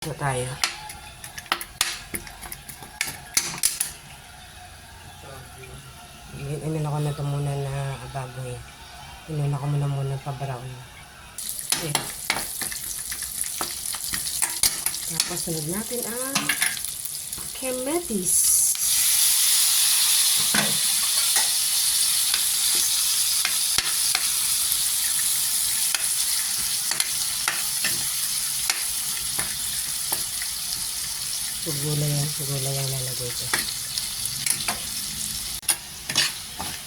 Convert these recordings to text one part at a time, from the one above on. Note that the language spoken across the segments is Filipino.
Ito tayo. Inuna ko na ito muna na baboy. Inuna ko muna pa-brown. Okay. Tapos sunod natin ang kamatis. Gulay ang lalagay ko.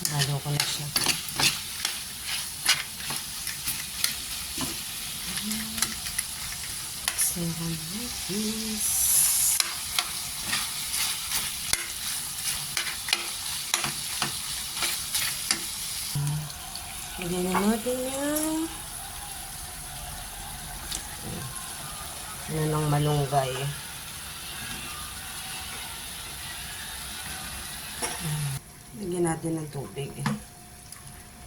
Halo ko na siya. Kamatis. Lagyan na natin yung ng malunggay. Lagyan natin ng tubig.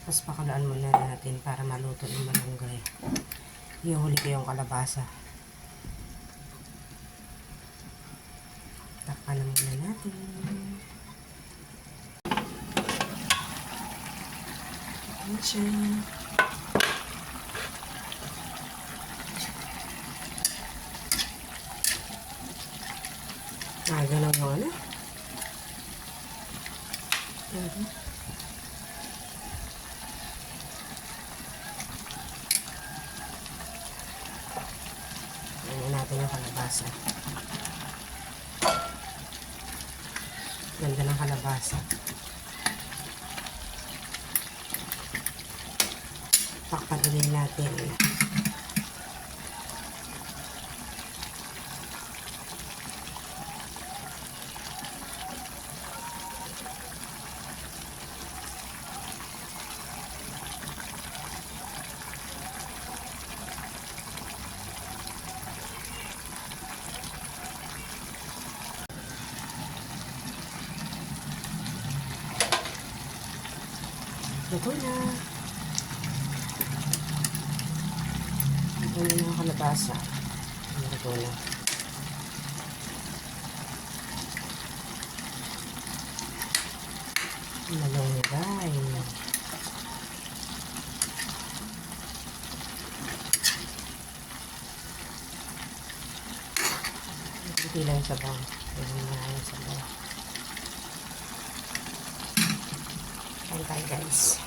Tapos pakalaan muna natin para maluto ng malunggay. Ihuli ko yung kalabasa. Takpan na muna natin. Ayan siya. Ganaw yung ano. Ayan natin yung kalabasa. Ganda ng kalabasa. Takpan ulit natin. Luto na. Luto na yung kalabasa. Luto na. Malunggay. Hindi lang sabaw. Hindi lang sabaw. Kain tayo guys.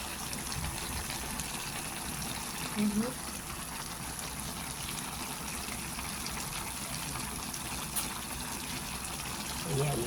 Ayan.